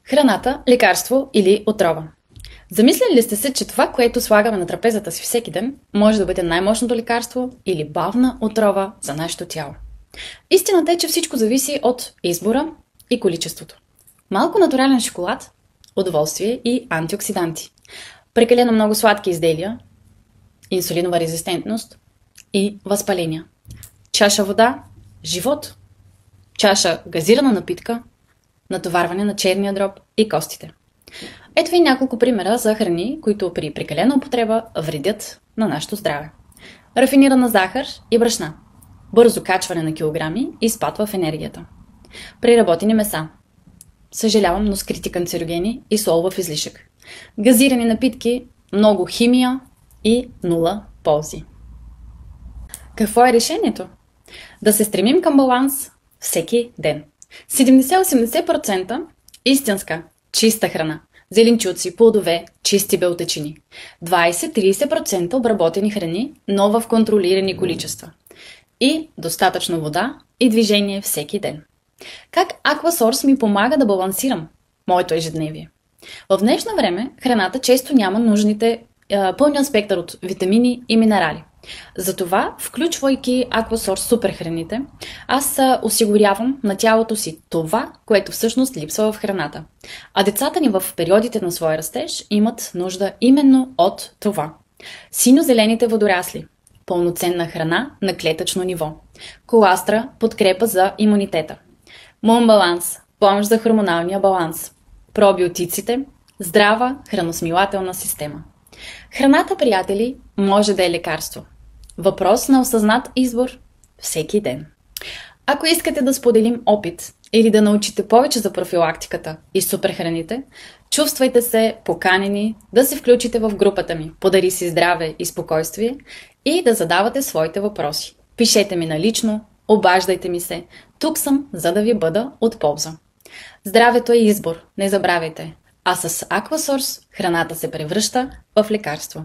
Храната, лекарство или отрова. Замислили ли сте се, че това, което слагаме на трапезата си всеки ден, може да бъде най-мощното лекарство или бавна отрова за нашето тяло? Истината е, че всичко зависи от избора и количеството. Малко натурален шоколад, удоволствие и антиоксиданти. Прекалено много сладки изделия, инсулинова резистентност и възпаления. Чаша вода – живот. Чаша газирана напитка – натоварване на черния дроб и костите. Ето ви няколко примера за храни, които при прекалена употреба вредят на нашето здраве. Рафинирана захар и брашна. Бързо качване на килограми и спад в енергията. Преработени меса. Съжалявам, но скрити канцерогени и сол в излишък. Газирани напитки, много химия и нула ползи. Какво е решението? Да се стремим към баланс всеки ден. 70-80% истинска, чиста храна. Зеленчуци, плодове, чисти белтъчини. 20-30% обработени храни, но в контролирани количества. И достатъчно вода и движение всеки ден. Как Aquasource ми помага да балансирам моето ежедневие? В днешно време храната често няма нужните пълния спектър от витамини и минерали. Затова, включвайки Aquasource суперхраните, аз осигурявам на тялото си това, което всъщност липсва в храната. А децата ни в периодите на своя растеж имат нужда именно от това. Синьо-зелените водорасли, пълноценна храна на клетъчно ниво, коластра, подкрепа за имунитета, Moon Balance, помощ за хормоналния баланс, пробиотиците, здрава храносмилателна система. Храната, приятели, може да е лекарство. Въпрос на осъзнат избор всеки ден. Ако искате да споделим опит или да научите повече за профилактиката и суперхраните, чувствайте се поканени да се включите в групата ми "Подари си здраве и спокойствие" и да задавате своите въпроси. Пишете ми налично, обаждайте ми се. Тук съм, за да ви бъда от полза. Здравето е избор, не забравяйте. А с Aquasource храната се превръща в лекарство.